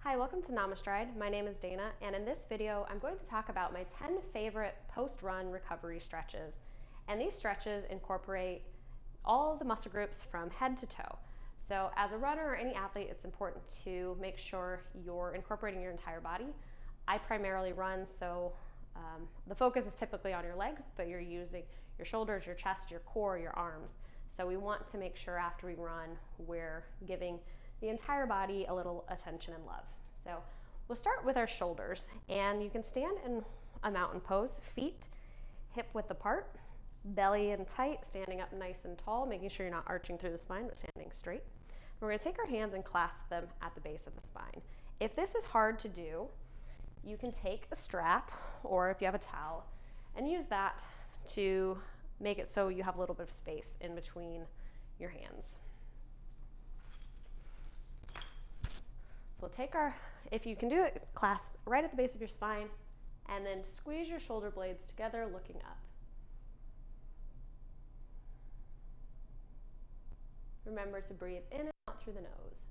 Hi, welcome to Namastride. My name is Dana, and in this video I'm going to talk about my 10 favorite post-run recovery stretches. And these stretches incorporate all of the muscle groups from head to toe. So as a runner or any athlete, it's important to make sure you're incorporating your entire body. I primarily run, so the focus is typically on your legs, but you're using your shoulders, your chest, your core, your arms. So we want to make sure after we run, we're giving the entire body a little attention and love. So we'll start with our shoulders, and you can stand in a mountain pose, feet hip width apart, belly in tight, standing up nice and tall, making sure you're not arching through the spine, but standing straight. We're going to take our hands and clasp them at the base of the spine. If this is hard to do, you can take a strap, or if you have a towel, and use that to make it so you have a little bit of space in between your hands. So we'll take if you can do it, clasp right at the base of your spine, and then squeeze your shoulder blades together, looking up. Remember to breathe in and out through the nose.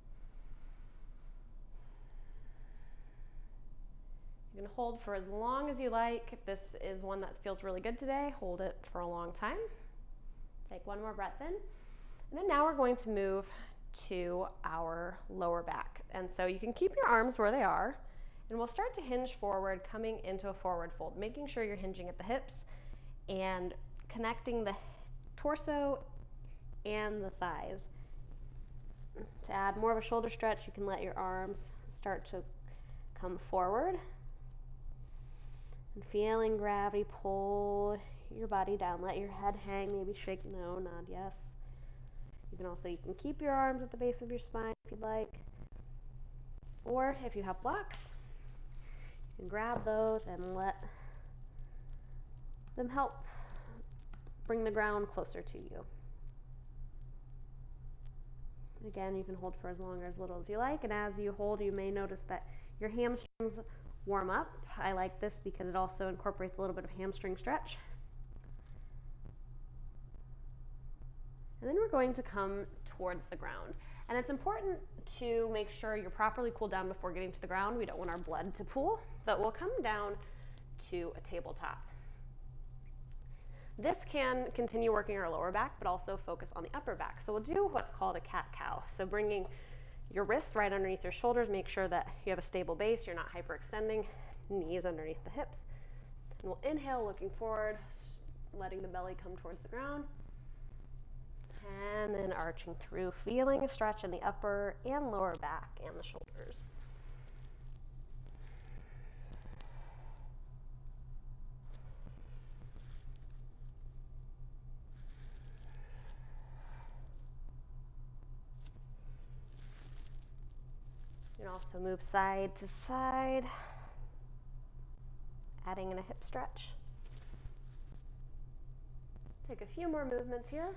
You can hold for as long as you like. If this is one that feels really good today, hold it for a long time. Take one more breath in. And then now we're going to move to our lower back. And so you can keep your arms where they are, and we'll start to hinge forward, coming into a forward fold, making sure you're hinging at the hips and connecting the torso and the thighs. To add more of a shoulder stretch, you can let your arms start to come forward and feeling gravity pull your body down. Let your head hang, maybe shake no, nod yes. You can keep your arms at the base of your spine if you'd like, or if you have blocks, you can grab those and let them help bring the ground closer to you. Again, you can hold for as long or as little as you like, and as you hold, you may notice that your hamstrings warm up. I like this because it also incorporates a little bit of hamstring stretch. And then we're going to come towards the ground. And it's important to make sure you're properly cooled down before getting to the ground. We don't want our blood to pool, but we'll come down to a tabletop. This can continue working our lower back, but also focus on the upper back. So we'll do what's called a cat-cow. So bringing your wrists right underneath your shoulders, make sure that you have a stable base, you're not hyperextending, knees underneath the hips. And we'll inhale, looking forward, letting the belly come towards the ground. And then arching through, feeling a stretch in the upper and lower back and the shoulders. You can also move side to side, adding in a hip stretch. Take a few more movements here.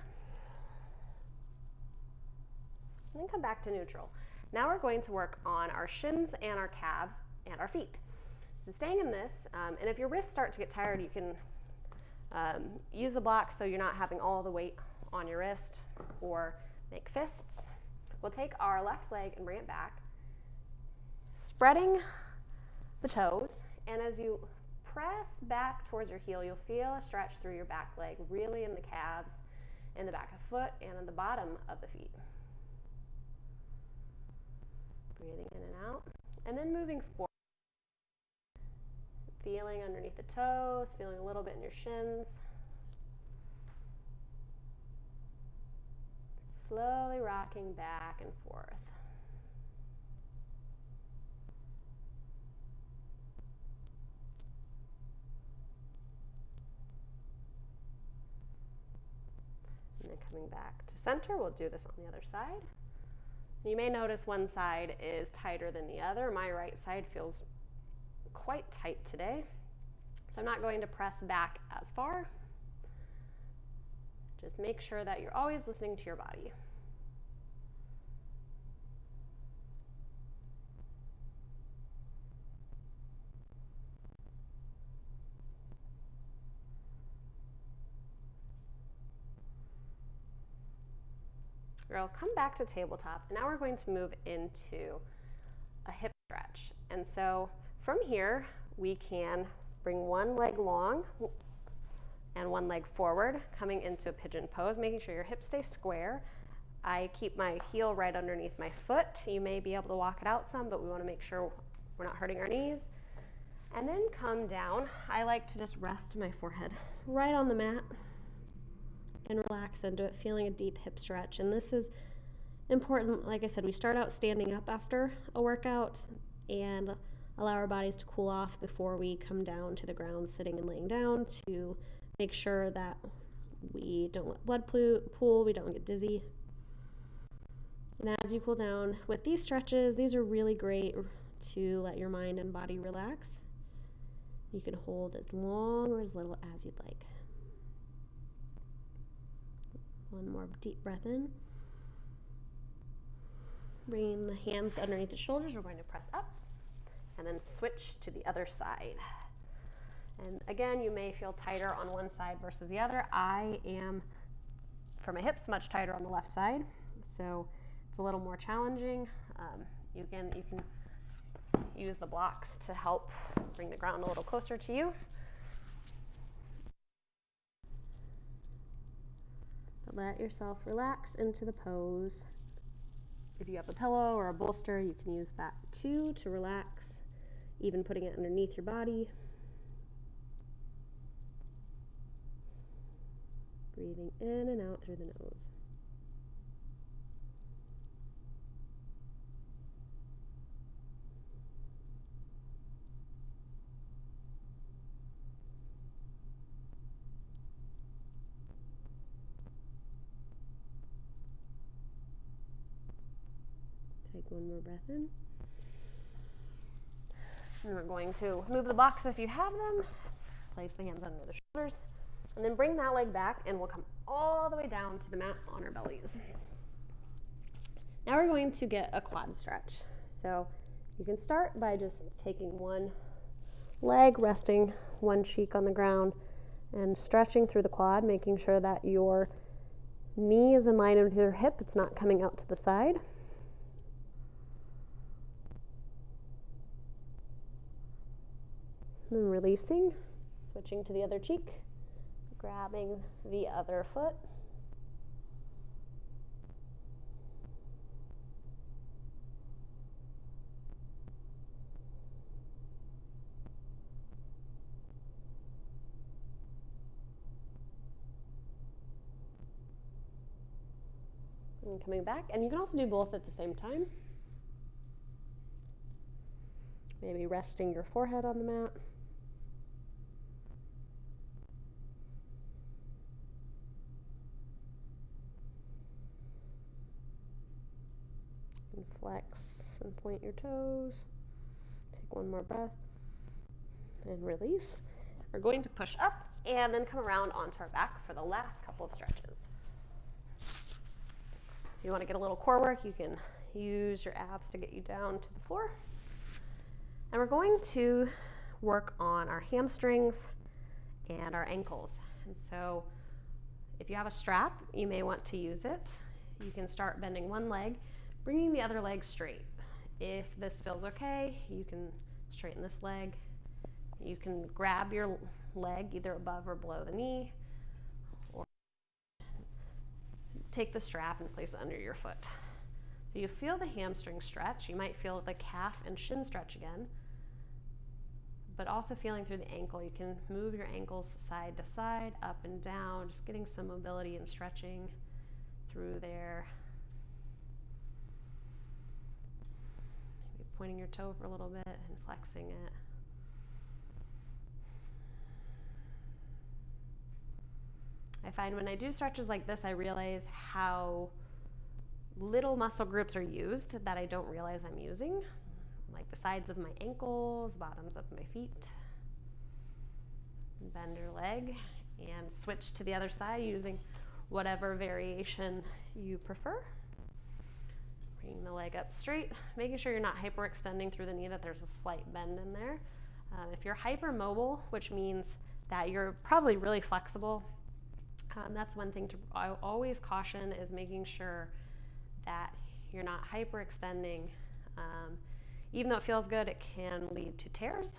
And then come back to neutral. Now we're going to work on our shins and our calves and our feet. So staying in this, and if your wrists start to get tired, you can use the blocks so you're not having all the weight on your wrist, or make fists. We'll take our left leg and bring it back, spreading the toes, and as you press back towards your heel, you'll feel a stretch through your back leg, really in the calves, in the back of the foot, and in the bottom of the feet. Breathing in and out, and then moving forward. Feeling underneath the toes, feeling a little bit in your shins. Slowly rocking back and forth. And then coming back to center, we'll do this on the other side. You may notice one side is tighter than the other. My right side feels quite tight today, so I'm not going to press back as far. Just make sure that you're always listening to your body. We'll come back to tabletop, and now we're going to move into a hip stretch. so from here, we can bring one leg long and one leg forward, coming into a pigeon pose, making sure your hips stay square. I keep my heel right underneath my foot. You may be able to walk it out some, but we want to make sure we're not hurting our knees. And then come down. I like to just rest my forehead right on the mat and relax into it, feeling a deep hip stretch. And this is important. Like I said, we start out standing up after a workout and allow our bodies to cool off before we come down to the ground, sitting and laying down, to make sure that we don't let blood pool, we don't get dizzy. And as you cool down with these stretches, these are really great to let your mind and body relax. You can hold as long or as little as you'd like. One more deep breath in. Bringing the hands underneath the shoulders, we're going to press up and then switch to the other side. And again, you may feel tighter on one side versus the other. I am, for my hips, much tighter on the left side, so it's a little more challenging. You can use the blocks to help bring the ground a little closer to you. But let yourself relax into the pose. If you have a pillow or a bolster, you can use that too to relax, even putting it underneath your body. Breathing in and out through the nose. Take one more breath in. And we're going to move the blocks if you have them. Place the hands under the shoulders. And then bring that leg back, and we'll come all the way down to the mat on our bellies. Now we're going to get a quad stretch. So you can start by just taking one leg, resting one cheek on the ground, and stretching through the quad, making sure that your knee is in line with your hip. It's not coming out to the side. And then releasing, switching to the other cheek, grabbing the other foot. And coming back, and you can also do both at the same time. Maybe resting your forehead on the mat. And flex and point your toes. Take one more breath and release. We're going to push up and then come around onto our back for the last couple of stretches. If you want to get a little core work, you can use your abs to get you down to the floor. And we're going to work on our hamstrings and our ankles. And so if you have a strap, you may want to use it. You can start bending one leg, bringing the other leg straight. If this feels okay, you can straighten this leg. You can grab your leg either above or below the knee, or take the strap and place it under your foot. So you feel the hamstring stretch. You might feel the calf and shin stretch again, but also feeling through the ankle. You can move your ankles side to side, up and down, just getting some mobility and stretching through there. Maybe pointing your toe for a little bit and flexing it. I find when I do stretches like this, I realize how little muscle groups are used that I don't realize I'm using, like the sides of my ankles, bottoms of my feet. Bend your leg and switch to the other side using whatever variation you prefer. Bringing the leg up straight, making sure you're not hyperextending through the knee, that there's a slight bend in there. If you're hypermobile, which means that you're probably really flexible, that's one thing I always caution, is making sure that you're not hyperextending. Even though it feels good, it can lead to tears.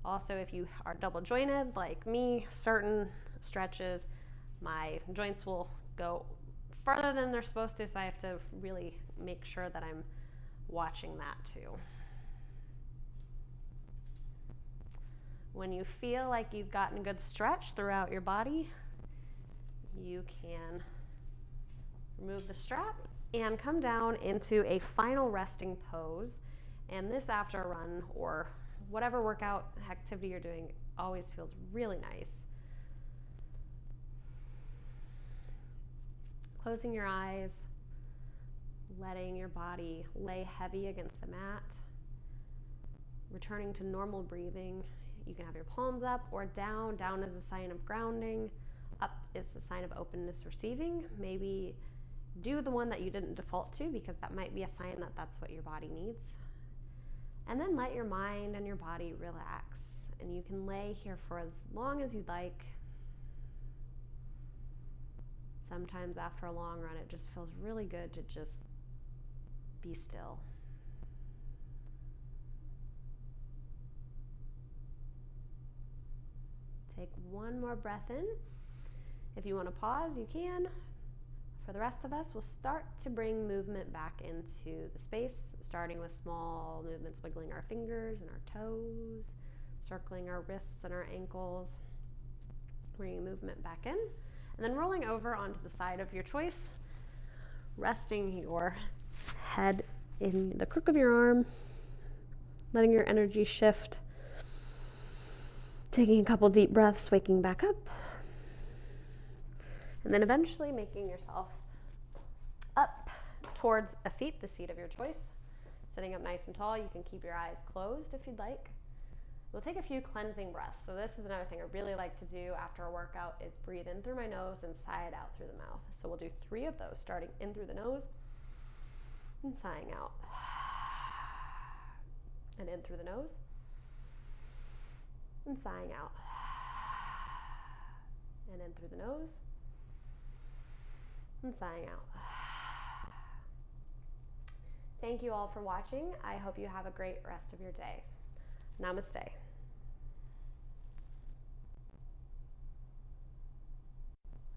Also, if you are double jointed like me, certain stretches, my joints will go farther than they're supposed to, so I have to really make sure that I'm watching that too. When you feel like you've gotten a good stretch throughout your body, you can remove the strap and come down into a final resting pose. And this after a run or whatever workout activity you're doing always feels really nice. Closing your eyes, letting your body lay heavy against the mat, returning to normal breathing. You can have your palms up or down. Down is a sign of grounding. Up is a sign of openness, receiving. Maybe do the one that you didn't default to, because that might be a sign that that's what your body needs. And then let your mind and your body relax. And you can lay here for as long as you'd like. Sometimes after a long run, it just feels really good to just be still. Take one more breath in. If you want to pause, you can. For the rest of us, we'll start to bring movement back into the space, starting with small movements, wiggling our fingers and our toes, circling our wrists and our ankles, bringing movement back in, and then rolling over onto the side of your choice, resting your head in the crook of your arm, letting your energy shift, taking a couple deep breaths, waking back up, and then eventually making yourself up towards a seat, the seat of your choice. Sitting up nice and tall, you can keep your eyes closed if you'd like. We'll take a few cleansing breaths. So this is another thing I really like to do after a workout is breathe in through my nose and sigh it out through the mouth. So we'll do 3 of those, starting in through the nose and sighing out. And in through the nose and sighing out. And in through the nose and sighing out. Thank you all for watching. I hope you have a great rest of your day. Namaste.